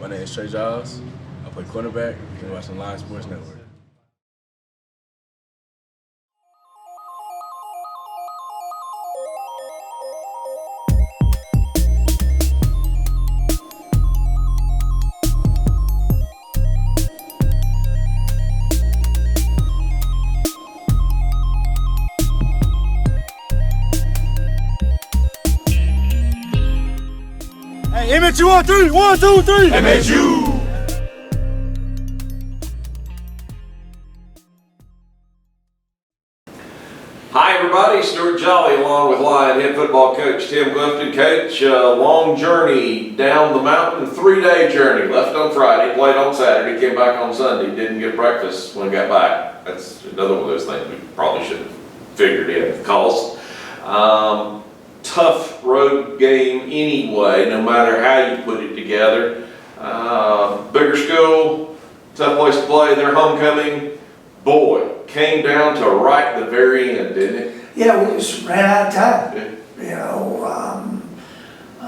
My name is Trey Giles. I play cornerback. You're watching Live Sports Network. Hey, MSU on three. 1, 2, 3. MSU. Hi, everybody. Stuart Jolly along with Lion head football coach Tim Clifton. Coach, long journey down the mountain, 3-day journey. Left on Friday, played on Saturday, came back on Sunday, didn't get breakfast when I got back. That's another one of those things we probably should have figured in. Cost. Tough road game anyway, no matter how you put it together. Bigger school, tough place to play, their homecoming. Boy, came down to right the very end, didn't it? Yeah, we just ran out of time. Yeah. You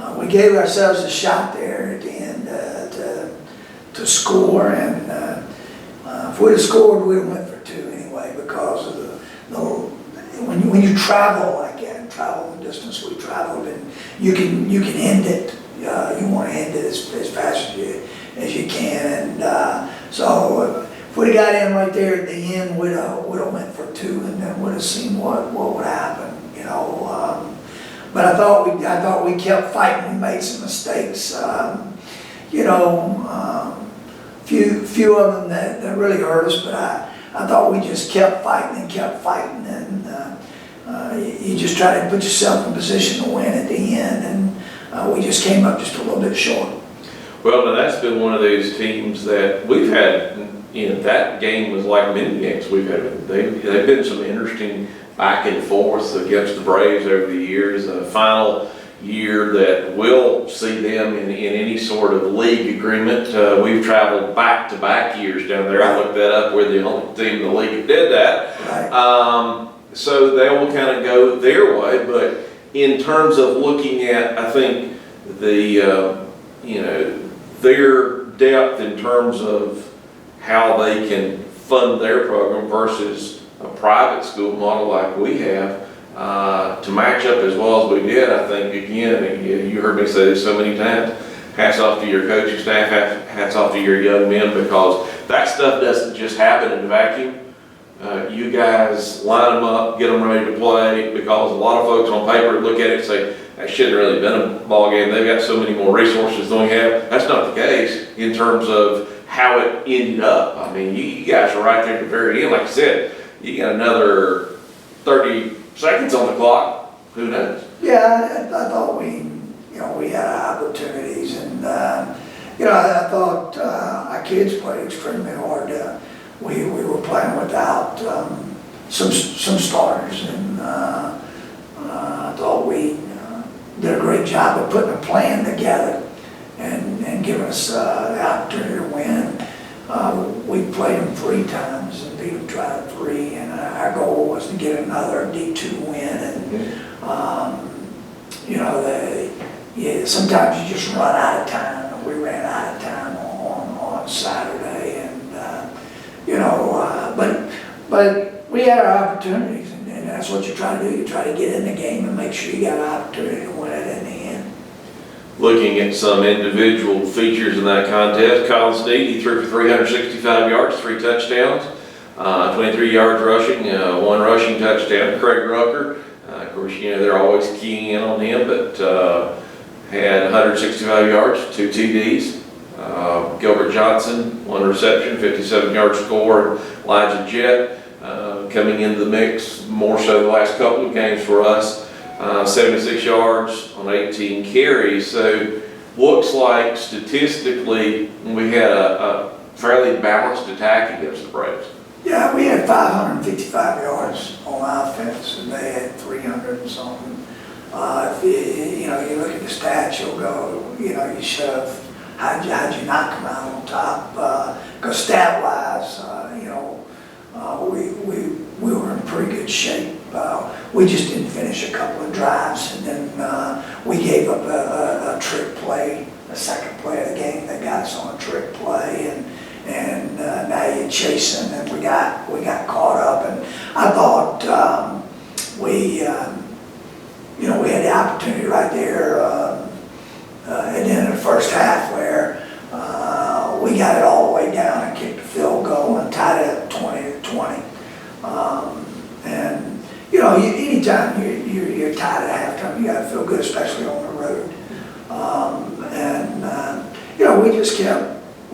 know, we gave ourselves a shot there at the end to score, and if we'd have scored, we'd have went for 2 anyway, because of when you travel like that, travel the distance we traveled, and you can end it. You want to end it as fast as you can, and so if we'd have got in right there at the end, we'd have went for 2, and then would have seen what would happen. You know, but I thought we kept fighting. We made some mistakes. You know, few of them that really hurt us, but I thought we just kept fighting, and you just try to put yourself in position to win at the end, and we just came up just a little bit short. Well, now that's been one of those teams that we've had, you know, that game was like many games we've had. They've been some interesting back and forth against the Braves over the years. A final year that will see them in any sort of league agreement. We've traveled back-to-back years down there. I looked that up. We're the only team in the league that did that. Right. So they will kind of go their way, but in terms of looking at, I think, the, you know, their depth in terms of how they can fund their program versus a private school model like we have, to match up as well as we did, I think, again, you heard me say this so many times, hats off to your coaching staff, hats off to your young men, because that stuff doesn't just happen in a vacuum. You guys line them up, get them ready to play, because a lot of folks on paper look at it and say, that shouldn't really been a ball game. They've got so many more resources than we have. That's not the case in terms of how it ended up. I mean, you guys are right there at the very end. Like I said, you got another 30 seconds on the clock. Who knows? Yeah, I thought we had opportunities, and you know, I thought our kids played extremely hard. We were playing without some starters, and I thought we did a great job of putting a plan together and giving us the opportunity to win. We played them 3 times and beat them tried 3, and our goal was to get another D2 win. And you know, sometimes you just run out of time, and we ran out of time on Saturday, and you know, but we had our opportunities, and that's what you try to do. You try to get in the game and make sure you got an opportunity to win it in the end. Looking at some individual features in that contest, Colin Snead, he threw for 365 yards, 3 touchdowns, 23 yards rushing, 1 rushing touchdown. Craig Rucker, of course, you know, they're always keying in on him, but had 165 yards, 2 TDs. Gilbert Johnson, 1 reception, 57-yard score. Elijah Jett coming into the mix more so the last couple of games for us. 76 yards on 18 carries. So looks like statistically we had a fairly balanced attack against the Braves. Yeah, we had 555 yards on offense, and they had 300 and something. If you know, you look at the stats, you'll go, you know, you should have. How'd you not come out on top? Because stat-wise, you know, we were in pretty good shape. We just didn't finish a couple of drives, and then we gave up a trick play, a second play of the game that got us on a trick play, and now you're chasing, and we got caught up. And I thought we had the opportunity right there at the end of the first half where we got it all the way down and kicked a field goal and tied it up 20-20. And anytime you're tied at halftime, you got to feel good, especially on the road.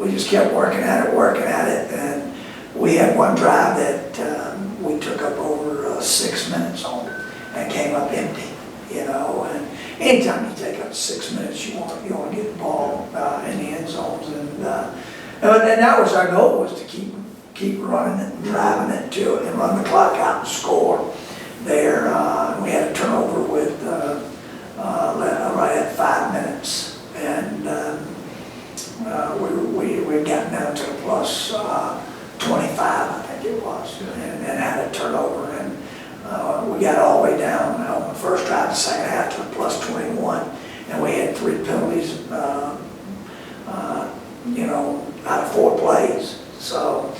We just kept working at it, and we had one drive that we took up over 6 minutes on and came up empty. And anytime you take up 6 minutes, you want to get the ball in the end zones, and that was our goal, was to keep running it and driving it to it and run the clock out and score. There, we had a turnover with right at 5 minutes, and we'd gotten down to the plus 25, I think it was, and had a turnover, and we got all the way down on the first drive, the second half, to the plus 21, and we had 3 penalties, out of 4 plays. So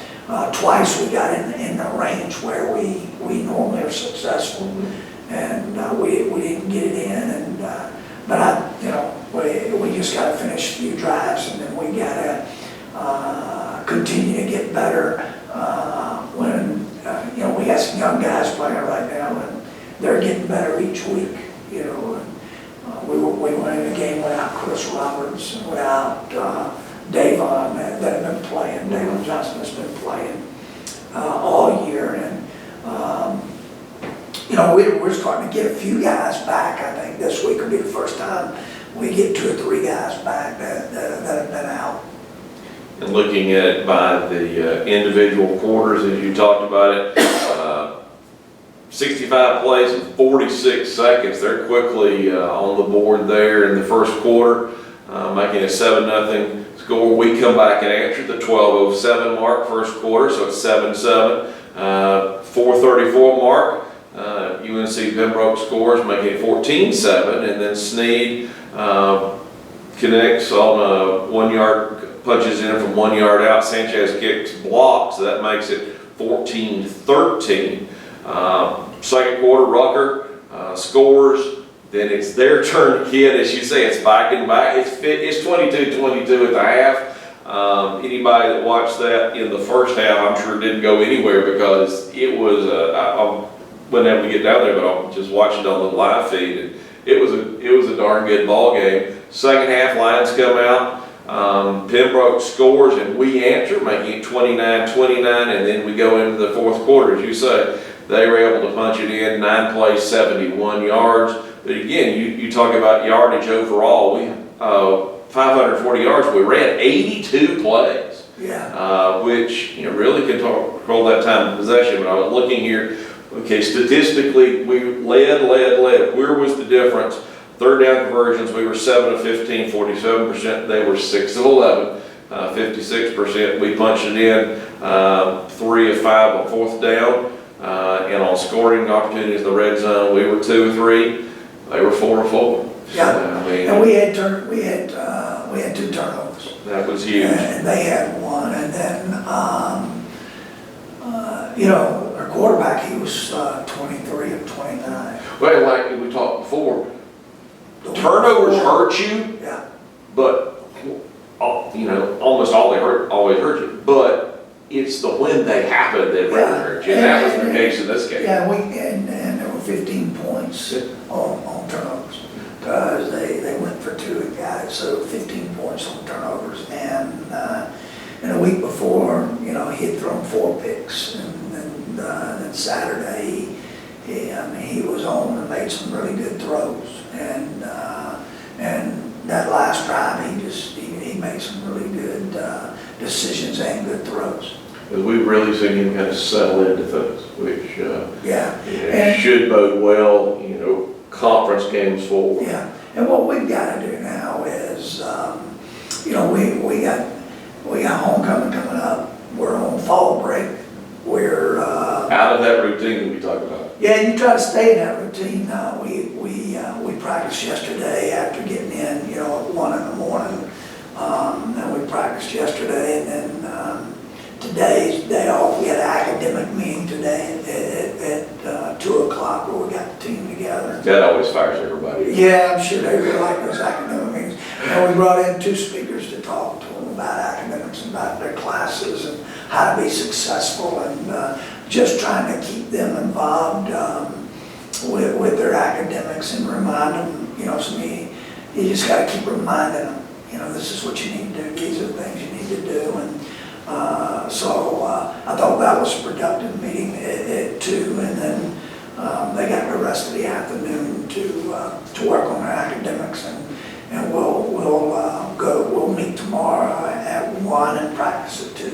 twice we got in the range where we normally are successful, and we didn't get it in. But we just got to finish a few drives, and then we got to continue to get better. When we got some young guys playing right now, and they're getting better each week. We went in the game without Chris Roberts and without Davon that have been playing. Davon Johnson has been playing all year, and we're starting to get a few guys back. I think this week will be the first time we get 2 or 3 guys back that have been out. And looking at it by the individual quarters, as you talked about it, 65 plays in 46 seconds. They're quickly on the board there in the first quarter, making a 7-0 score. We come back and answer the 12:07 mark first quarter, so it's 7-7. 4:34 mark, UNC Pembroke scores, making it 14-7, and then Sneed connects on a 1-yard, punches in from 1 yard out. Sanchez kicks block, so that makes it 14-13. Second quarter, Rucker scores. Then it's their turn again. As you say, it's back and back. It's 22-22 at the half. Anybody that watched that in the first half, I'm sure didn't go anywhere, because it was I wasn't able to get down there, but I just watched it on the live feed, and it was a darn good ball game. Second half, Lions come out. Pembroke scores, and we answer, making it 29-29, and then we go into the fourth quarter. As you say, they were able to punch it in, 9 plays, 71 yards. But again, you talk about yardage overall. We 540 yards. We ran 82 plays, which really control that time of possession. But I was looking here. Okay, statistically, we led. Where was the difference? Third down conversions, we were 7 of 15, 47%. They were 6 of 11, 56%. We punched it in 3 of 5 on fourth down. And on scoring opportunities in the red zone, we were 2 of 3. They were 4 of 4. Yeah, and we had 2 turnovers. That was huge. And they had 1, and then our quarterback, he was 23 of 29. Well, like we talked before, turnovers hurt you. Yeah. But almost always hurt you. But it's the when they happen that really hurt you. And that was the case in this game. Yeah, and there were 15 points on turnovers, because they went for 2 and got it. So 15 points on turnovers, and a week before, he had thrown 4 picks, and then Saturday he was on and made some really good throws, and that last drive he made some really good decisions and good throws. We've really seen him kind of settle into things, which should bode well, conference games forward. Yeah, and what we've got to do now is, we got homecoming coming up. We're on fall break. We're out of that routine that we talked about. Yeah, you try to stay in that routine. We practiced yesterday after getting in, at 1 in the morning. practiced yesterday, and then today's day off. We had an academic meeting today at 2 o'clock where we got the team together. That always fires everybody. Yeah, I'm sure they really like those academic meetings. And we brought in 2 speakers to talk to them about academics and about their classes and how to be successful, and just trying to keep them involved with their academics and remind them, to me, you just got to keep reminding them, this is what you need to do, these are the things you need to do. And so I thought that was a productive meeting at 2, and then they got the rest of the afternoon to work on their academics, and we'll meet tomorrow at 1 and practice at 2.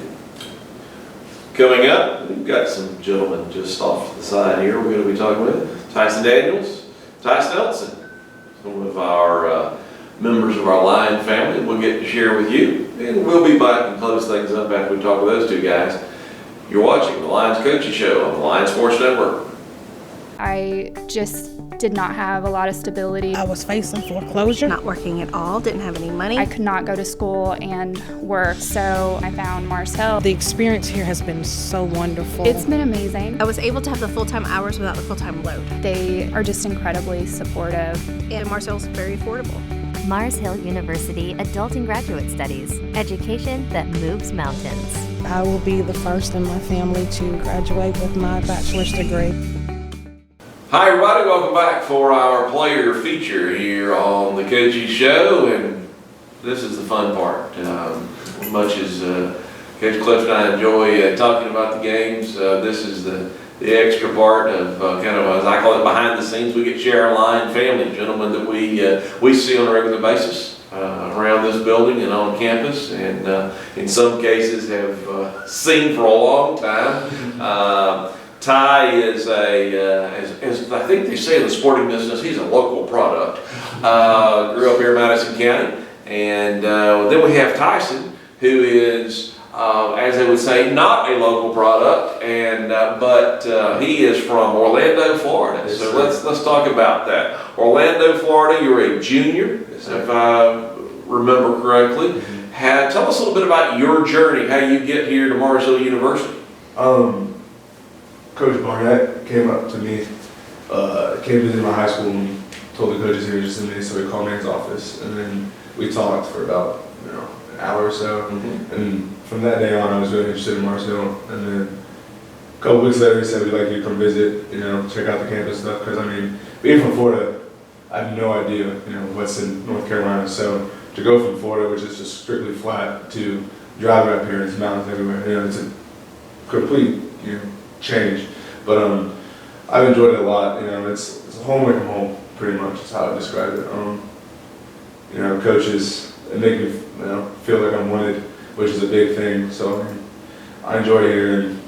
Coming up, we've got some gentlemen just off to the side here we're going to be talking with. Tyson Daniels, Ty Snelson, some of our members of our Lion family we'll get to share with you. And we'll be back and close things up after we talk with those 2 guys. You're watching the Lions Coaching Show on the Lion Sports Network. I just did not have a lot of stability. I was facing foreclosure. Not working at all, didn't have any money. I could not go to school and work, so I found Mars Hill. The experience here has been so wonderful. It's been amazing. I was able to have the full-time hours without the full-time load. They are just incredibly supportive. And Mars Hill is very affordable. Mars Hill University Adult and Graduate Studies, education that moves mountains. I will be the first in my family to graduate with my bachelor's degree. Hi everybody, welcome back for our player feature here on the Coaching Show, and this is the fun part. Much as Coach Clifton and I enjoy talking about the games, this is the extra part of kind of, as I call it, behind the scenes. We get to share our Lion family, gentlemen that we see on a regular basis around this building and on campus, and in some cases have seen for a long time. Ty is as I think they say in the sporting business, he's a local product. Grew up here in Madison County, and then we have Tyson, who is, as they would say, not a local product, and but he is from Orlando, Florida. So let's talk about that. Orlando, Florida. You're a junior, if I remember correctly. Tell us a little bit about your journey, how you get here to Mars Hill University. Coach Barnett came up to me, came visit my high school, and told the coaches here just in me, so he called me in his office, and then we talked for about an hour or so. And from that day on, I was really interested in Mars Hill. And then a couple weeks later, he said we'd like you to come visit, check out the campus stuff. Because being from Florida, I have no idea, what's in North Carolina. So to go from Florida, which is just strictly flat, to driving up here, and it's mountains everywhere. It's a complete, change. But I've enjoyed it a lot. It's a home away from home, pretty much is how I describe it. Coaches, they make me feel like I'm wanted, which is a big thing. So I enjoy it here, and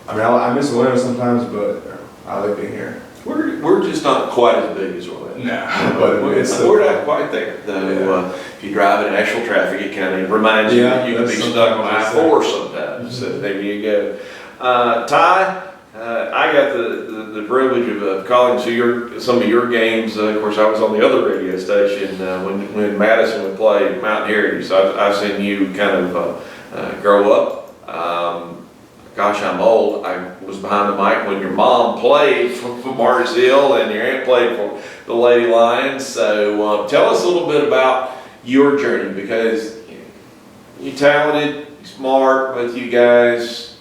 I miss Orlando sometimes, but I like being here. We're just not quite as big as Orlando. Nah, but we're not quite there. Though if you drive in actual traffic, it kind of reminds you that you can be stuck on I-4 sometimes. So there you go. Ty, I got the privilege of calling some of your games. Of course, I was on the other radio station when Madison would play Mount Heritage, so I've seen you kind of grow up. Gosh, I'm old. I was behind the mic when your mom played for Mars Hill and your aunt played for the Lady Lions. So tell us a little bit about your journey, because you're talented, smart, both you guys.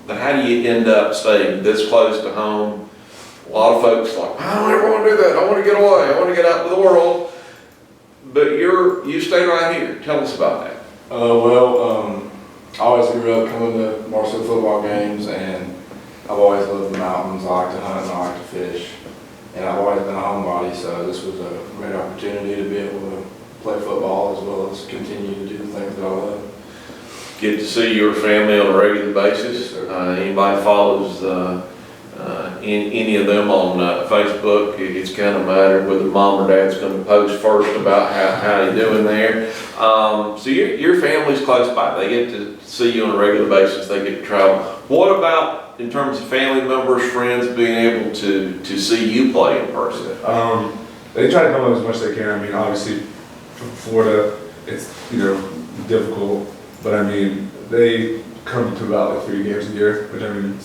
But how do you end up staying this close to home? A lot of folks like, I don't ever want to do that. I want to get away. I want to get out into the world. But you stayed right here. Tell us about that. I always grew up coming to Mars Hill football games, and I've always loved the mountains. I like to hunt and I like to fish. And I've always been a homebody, so this was a great opportunity to be able to play football as well as continue to do the things that I love. Get to see your family on a regular basis. Anybody follows any of them on Facebook, it's kind of a matter whether mom or dad's going to post first about how you're doing there. So your family's close by. They get to see you on a regular basis. They get to travel. What about in terms of family members, friends, being able to see you play in person? They try to come up as much as they can. Obviously, from Florida, it's difficult, but I mean, they come to about like 3 games a year, which I mean,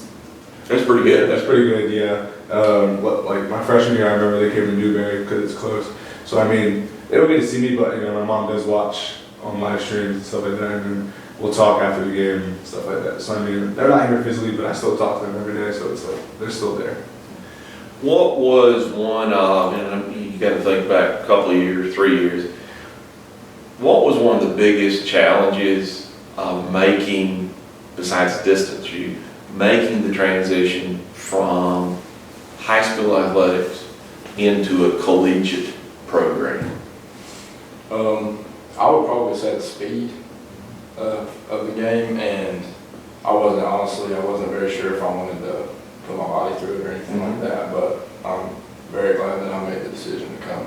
That's pretty good. that's pretty good, yeah. Like my freshman year, I remember they came to Newberry because it's close. So I mean, they don't get to see me, but you know, my mom does watch on live streams and stuff like that, and then we'll talk after the game and stuff like that. So I mean, they're not here physically, but I still talk to them every day, so it's like they're still there. What was one of, and you got to think back a couple of years, 3 years, what was one of the biggest challenges of making, besides distance, you making the transition from high school athletics into a collegiate program? I would probably say the speed of the game, and I wasn't very sure if I wanted to put my body through it or anything like that, but I'm very glad that I made the decision to come.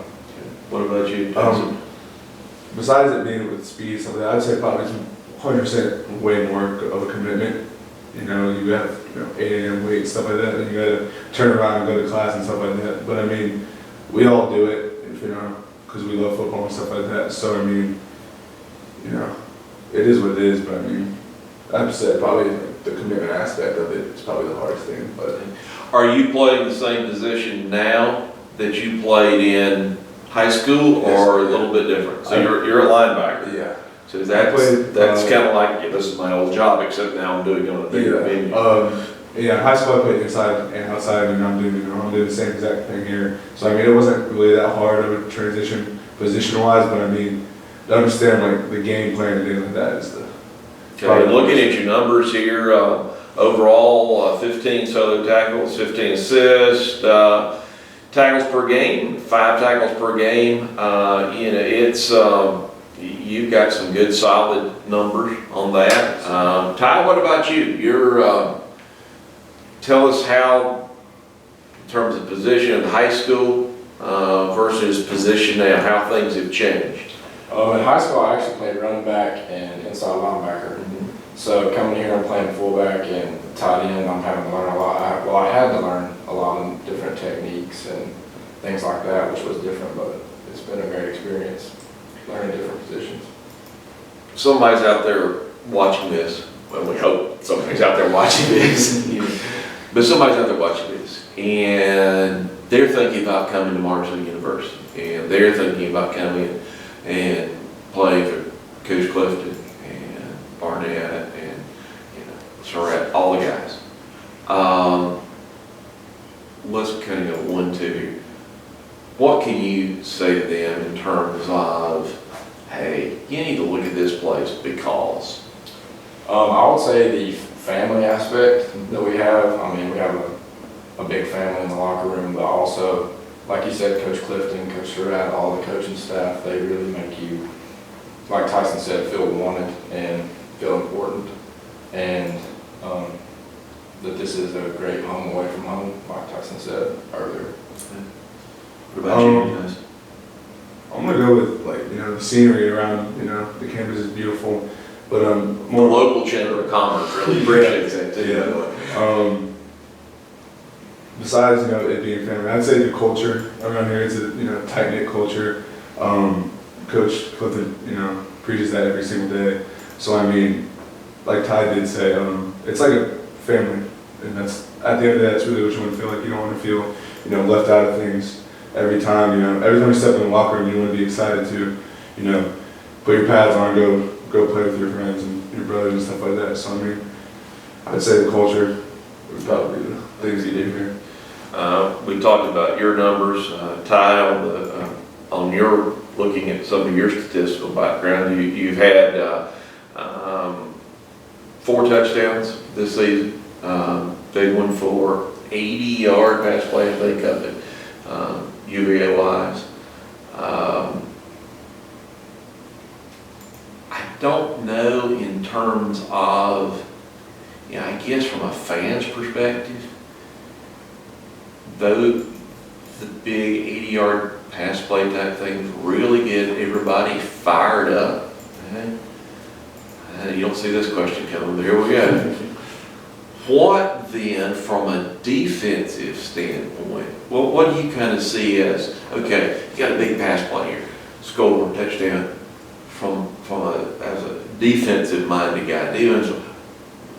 What about you, Tyson? Besides it being with speed and stuff like that, I'd say probably 100% way more of a commitment. You know, you have 8 a.m. wait, stuff like that, and you gotta turn around and go to class and stuff like that. But I mean, we all do it, because we love football and stuff like that. So I mean, it is what it is. But I mean, I'd say probably the commitment aspect of it is probably the hardest thing. But Are you playing the same position now that you played in high school, or a little bit different? So you're a linebacker. yeah. So that's kind of like, this is my old job, except now I'm doing it on a bigger venue. In high school I played inside and outside, and I'm doing the same exact thing here. So I mean, it wasn't really that hard of a transition position-wise, but I mean, to understand like the game plan and things like that is the. Okay, looking at your numbers here, overall 15 solo tackles, 15 assists, tackles per game, 5 tackles per game. It's you've got some good solid numbers on that. Ty, what about you? Tell us how, in terms of position in high school versus position now, how things have changed. In high school, I actually played running back and inside linebacker. So coming here, I'm playing fullback and tight end. I'm having to learn a lot. I had to learn a lot of different techniques and things like that, which was different, but it's been a great experience learning different positions. Somebody's out there watching this. Well, we hope somebody's out there watching this. But somebody's out there watching this, and they're thinking about coming to Marshall University, and they're thinking about coming and playing for Coach Clifton and Barnett and Surratt, all the guys. Let's kind of go 1, 2 here. What can you say to them in terms of, hey, you need to look at this place because? I would say the family aspect that we have. I mean, we have a big family in the locker room, but also, like you said, Coach Clifton, Coach Surratt, all the coaching staff, they really make you, like Tyson said, feel wanted and feel important, and that this is a great home away from home, like Tyson said earlier. What about you guys? I'm gonna go with the scenery around. The campus is beautiful, but More local chamber of commerce really appreciates that too. Yeah. Besides it being family, I'd say the culture around here is a tight knit culture. Coach Clifton preaches that every single day. So I mean, like Ty did say, it's like a family, and that's at the end of the day, that's really what you want to feel like. You don't want to feel left out of things. Every time you step in the locker room, you want to be excited to, put your pads on, go play with your friends and your brothers and stuff like that. So I mean, I'd say the culture would probably be the things you do here. We talked about your numbers, Ty, on your looking at some of your statistical background. You've had 4 touchdowns this season. Big one for 80-yard pass play, I think of it. UVA-wise. I don't know in terms of, I guess from a fan's perspective, though the big 80-yard pass play type things really get everybody fired up. You don't see this question coming, but here we go. What then, from a defensive standpoint, what do you kind of see as, okay, you got a big pass play here, score, touchdown, from a as a defensive-minded guy,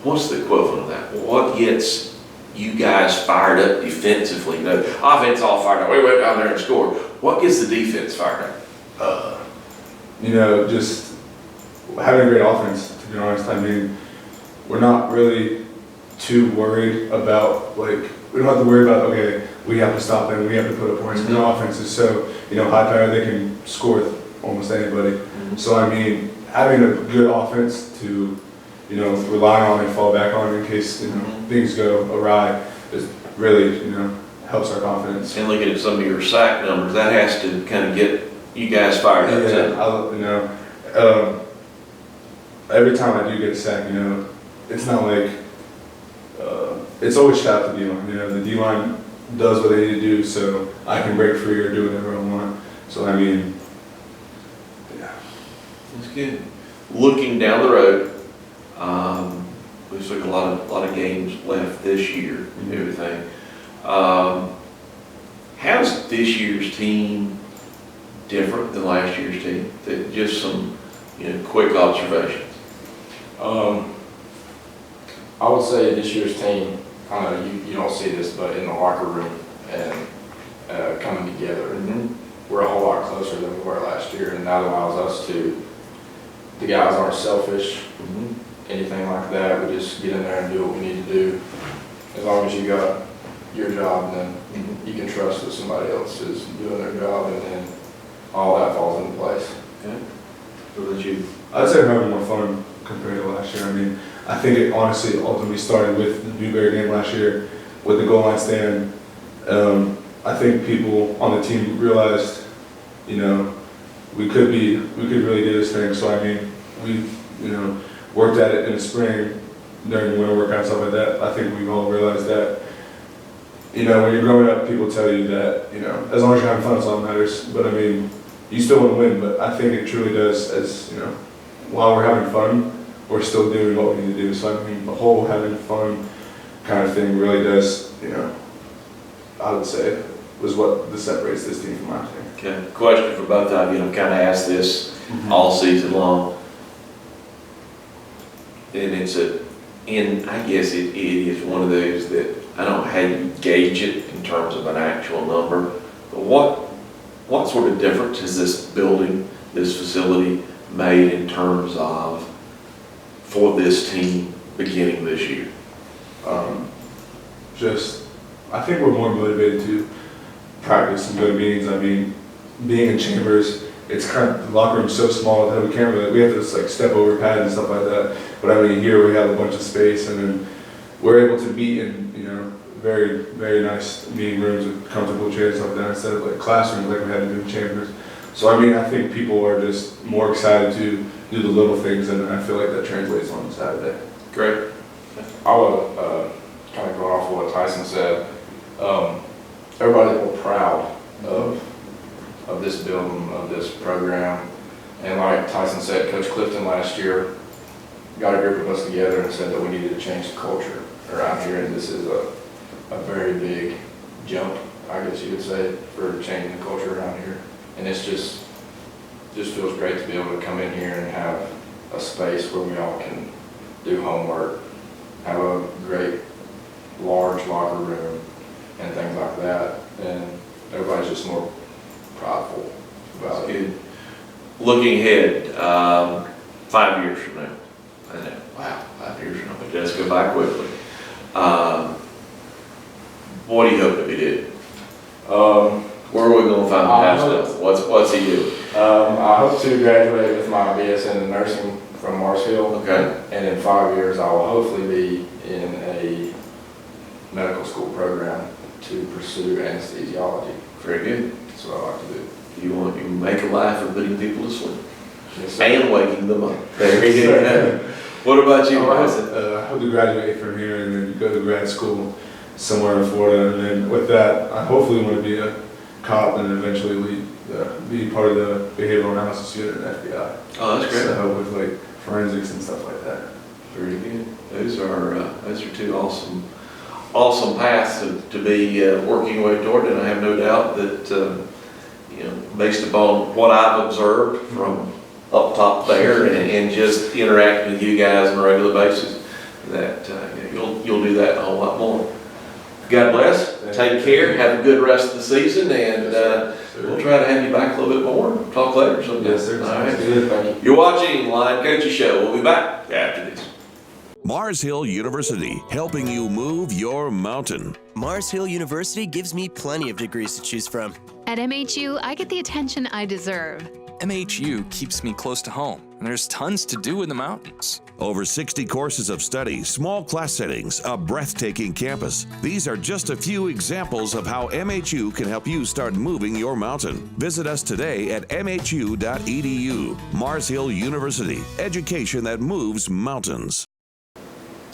what's the equivalent of that? What gets you guys fired up defensively? You know, offense all fired up. We went down there and scored. What gets the defense fired up? You know, just having a great offense, to be honest. I mean, we're not really too worried about, like, we don't have to worry about, okay, we have to stop them, we have to put up points. No, offense is so, you know, high power, they can score with almost anybody. So, I mean, having a good offense to, you know, rely on and fall back on in case, you know, things go awry is really, you know, helps our confidence. And looking at some of your sack numbers, that has to kind of get you guys fired up. Yeah, you know, every time I do get a sack, you know, it's not like, it's always shout out to D-line. You know, the D-line does what they need to do so I can break free or do whatever I want. So, I mean, yeah. That's good. Looking down the road, looks like a lot of games left this year and everything. How's this year's team different than last year's team? Just some, you know, quick observations. I would say this year's team, I know you don't see this, but in the locker room and coming together, we're a whole lot closer than we were last year, and that allows us to, the guys aren't selfish, anything like that. We just get in there and do what we need to do. As long as you got your job, then you can trust that somebody else is doing their job, and then all that falls into place. Okay. So that you, I'd say we're having more fun compared to last year. I mean, I think it honestly ultimately started with the Newberry game last year with the goal line stand. I think people on the team realized, you know, we could really do this thing. So I mean, we, you know, worked at it in the spring during the winter workouts and stuff like that. I think we've all realized that, you know, when you're growing up, people tell you that, you know, as long as you're having fun, it's all that matters. But I mean, you still want to win, but I think it truly does, as, you know, while we're having fun, we're still doing what we need to do. So I mean, the whole having fun kind of thing really does, you know, I would say, was what separates this team from last year. okay. Question for both of you. I've kind of asked this all season long. And I guess it is one of those that I don't know how you gauge it in terms of an actual number, but what sort of difference has this building, this facility made in terms of for this team beginning this year? I think we're more motivated to practice and go to meetings. I mean, being in Chambers, it's kind of, the locker room's so small that we can't really, we have to just like step over pads and stuff like that. But I mean, here we have a bunch of space, and then we're able to meet in, you know, very, very nice meeting rooms with comfortable chairs and stuff like that, instead of like classrooms like we had to do in Chambers. So I mean, I think people are just more excited to do the little things, and I feel like that translates on Saturday. Great. I would kind of go off of what Tyson said. Everybody's more proud of this building, of this program. And like Tyson said, Coach Clifton last year got a group of us together and said that we needed to change the culture around here. And this is a very big jump, I guess you would say, for changing the culture around here. And it's just feels great to be able to come in here and have a space where we all can do homework, have a great large locker room and things like that. And everybody's just more prideful about it. Good. Looking ahead, 5 years from now, I know, wow, 5 years from now, it does go by quickly. What do you hope to be doing? Where are we going to find the past? What's he doing? I hope to graduate with my BS in nursing from Marshall. Okay. And in 5 years, I will hopefully be in a medical school program to pursue anesthesiology. Very good. That's what I like to do. You make a life of putting people to sleep Yes, sir. and waking them up. Very good. What about you, Tyson? I hope to graduate from here and then go to grad school somewhere in Florida. And then with that, I hopefully want to be a cop and eventually be part of the behavioral analysis unit at FBI. Oh, that's great. So help with like forensics and stuff like that. Very good. Those are two awesome paths to be working your way toward, and I have no doubt that you know, based upon what I've observed from up top there and just interacting with you guys on a regular basis, that you'll do that a whole lot more. God bless, take care, have a good rest of the season, and we'll try to have you back a little bit more. Talk later sometime. Yes, sir. All right. Good. Thank you. You're watching Line Coaches Show. We'll be back after this. Mars Hill University, helping you move your mountain. Mars Hill University gives me plenty of degrees to choose from. At MHU, I get the attention I deserve. MHU keeps me close to home, and there's tons to do in the mountains. Over 60 courses of study, small class settings, a breathtaking campus. These are just a few examples of how MHU can help you start moving your mountain. Visit us today at mhu.edu. Mars Hill University, education that moves mountains.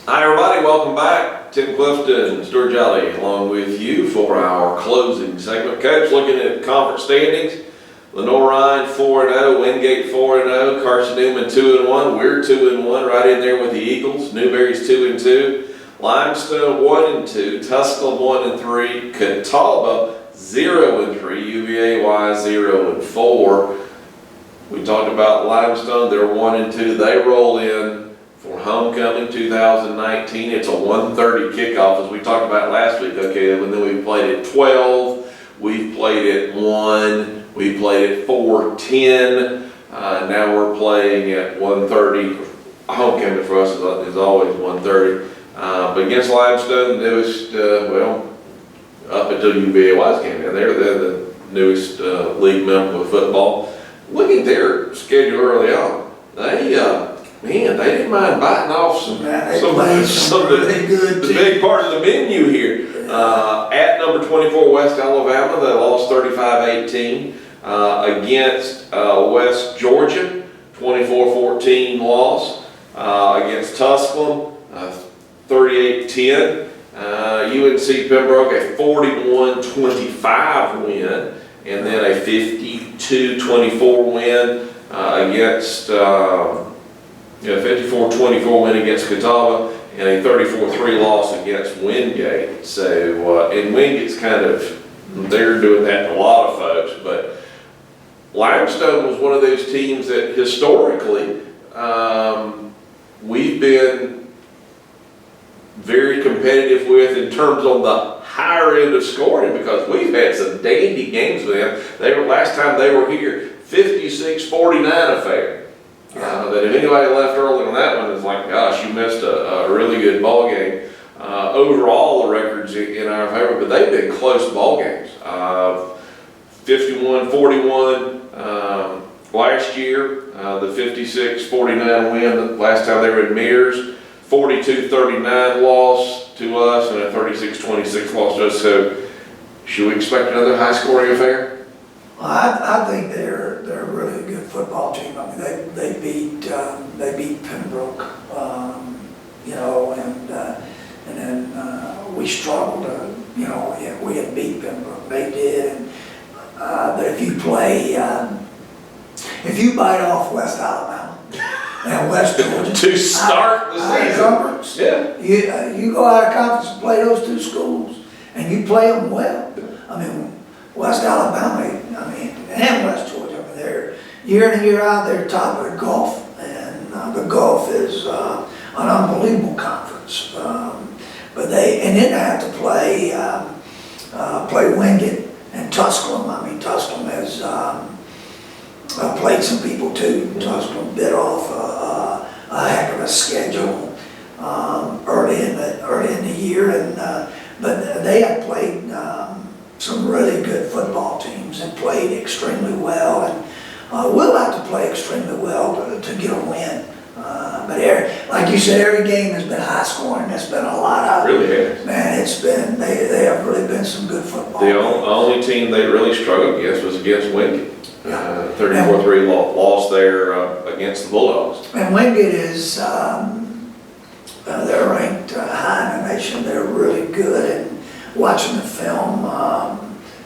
Hi everybody, welcome back. Tim Clifton, Stuart Jolly, along with you for our closing segment. Coach, looking at conference standings. Lenore-Ryan 4-0, Wingate 4-0, Carson Newman 2-1. We're 2-1, right in there with the Eagles. Newberry's 2-2, Limestone 1-2, Tusculum 1-3, Catawba 0-3, UVA-Y 0-4. We talked about Limestone, they're 1-2. They roll in for homecoming 2019. It's a 1:30 kickoff, as we talked about last week. Okay, and then we played at 12. We've played at 1. We played at 4:10. Now we're playing at 1:30. Homecoming for us is always 1:30. But against Limestone, the newest, up until UVA-Y's came in, they're the newest league member of football. Look at their schedule early on. They didn't mind biting off some of the big part of the menu here. At number 24, West Alabama, they lost 35-18. Against West Georgia, 24-14 loss. Against Tusculum, 38-10. UNC Pembroke, a 41-25 win, and then a 52-24 win against 54-24 win against Catawba, and a 34-3 loss against Wingate. So, and Wingate's they're doing that to a lot of folks, but Limestone was one of those teams that historically we've been very competitive with in terms of the higher end of scoring, because we've had some dandy games with them. Last time they were here, 56-49 affair. That if anybody left early on that one, it's like, gosh, you missed a really good ball game. Overall, the record's in our favor, but they've been close ball games. 51-41 last year, the 56-49 win the last time they were in Mears, 42-39 loss to us, and a 36-26 loss to us. So, should we expect another high-scoring affair? Well, I think they're a really good football team. I mean, they beat Pembroke, and then we struggled. We had beat Pembroke. They did. But if you bite off West Alabama and West Georgia to start the season, you go out of conference and play those two schools, and you play them well. I mean, West Alabama, and West Georgia, they're year in and year out, they're top of the Gulf, and the Gulf is an unbelievable conference. But then they have to play Wingate and Tusculum. Tusculum has played some people too. Tusculum bit off a heck of a schedule early in the year, but they have played some really good football teams and played extremely well, and we'll have to play extremely well to get a win. But like you said, every game has been high scoring. There's been a lot of really has. Man, it's been they have really been some good football. The only team they really struggled against was against Wingate. 34-3 loss there against the Bulldogs. And Wingate is they're ranked high in the nation. They're really good, and watching the film,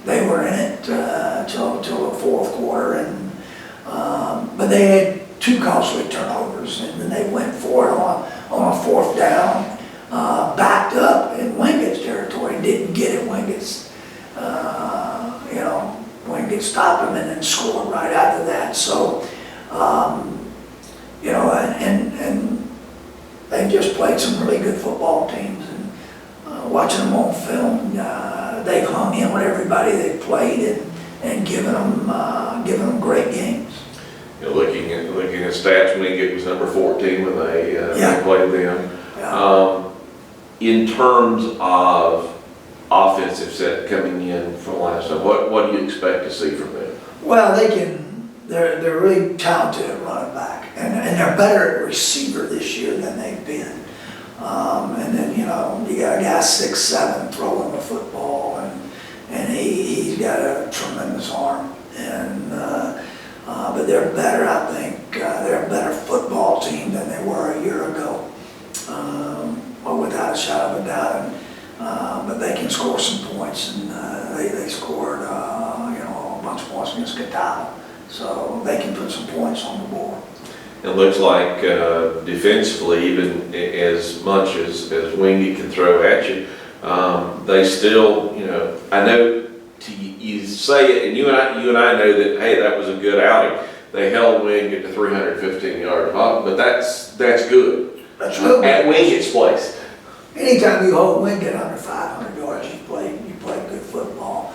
they were in it till the fourth quarter, and but they had 2 costly turnovers, and then they went for it on a fourth down, backed up in Wingate's territory, didn't get it. Wingate stopped them and then scored right after that. So they've just played some really good football teams. And watching them on film, they've hung in with everybody they've played and given them great games. You know, looking at stats, Wingate was number 14 when they played them. Yeah. In terms of offensive set coming in from Limestone, what do you expect to see from them? Well, they're really talented at running back, and they're better at receiver this year than they've been. And then, you know, you got a guy 6'7" throwing the football, and he's got a tremendous arm. And but they're better, I think. They're a better football team than they were a year ago, without a shadow of a doubt. But they can score some points, and they scored a bunch of points against Catawba, so they can put some points on the board. It looks like defensively, even as much as Wingate can throw at you, they still, you know, I know you say it, and you and I know that, hey, that was a good outing. They held Wingate to 315 yards, but that's good. That's good. At Wingate's place. Anytime you hold Wingate under 500 yards, you play good football.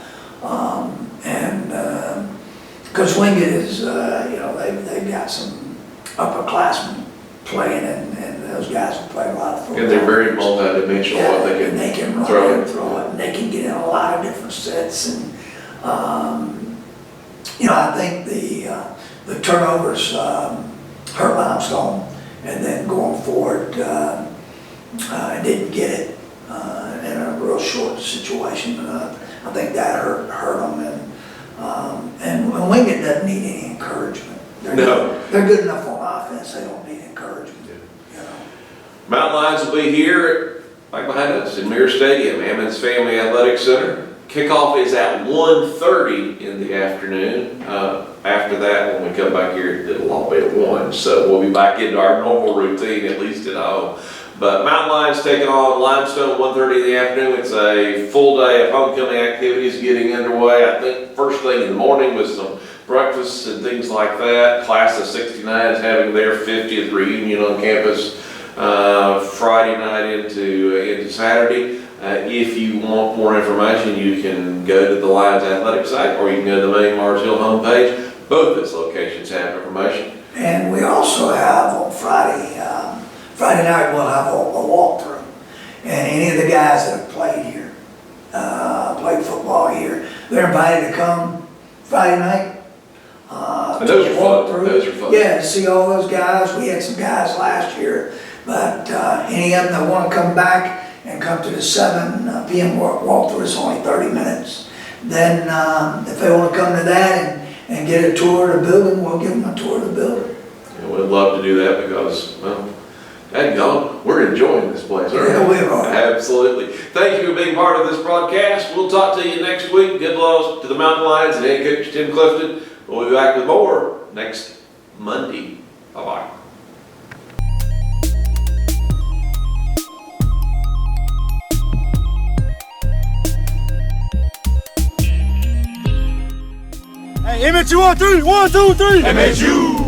Because Wingate is, they've got some upperclassmen playing, and those guys will play a lot of football. And they're very multi-dimensional. Yeah, what and they can run throw and throw it, and they can get in a lot of different sets. And I think the turnovers hurt Limestone, and then going forward, didn't get it in a real short situation. I think that hurt them, and Wingate doesn't need any encouragement. They're good enough on offense. They don't need encouragement. You know. Mountain Lions will be here, right behind us, in Mirror Stadium, Ammons Family Athletic Center. Kickoff is at 1:30 in the afternoon. After that, when we come back here, it'll all be at 1. So we'll be back into our normal routine, at least at home. But Mountain Lions taking on Limestone 1:30 in the afternoon. It's a full day of homecoming activities getting underway. I think first thing in the morning with some breakfast and things like that. Class of 69 is having their 50th reunion on campus Friday night into Saturday. If you want more information, you can go to the Lions Athletic site, or you can go to the main Mars Hill homepage. Both its locations have information. And we also have on Friday night, we'll have a walkthrough. And any of the guys that have played here, played football here, they're invited to come Friday night. And those are fun. Those are fun. Yeah, to see all those guys. We had some guys last year, but any of them that want to come back and come to the 7 p.m. walkthrough, it's only 30 minutes. Then if they want to come to that and get a tour of the building, we'll give them a tour of the building. Yeah, we'd love to do that because, well, we're enjoying this place. Yeah, we are. Absolutely. Thank you for being part of this broadcast. We'll talk to you next week. Good luck to the Mountain Lions and head coach Tim Clifton. We'll be back with more next Monday. Bye-bye. Hey, MHU on 3. 1, 2, 3. MHU.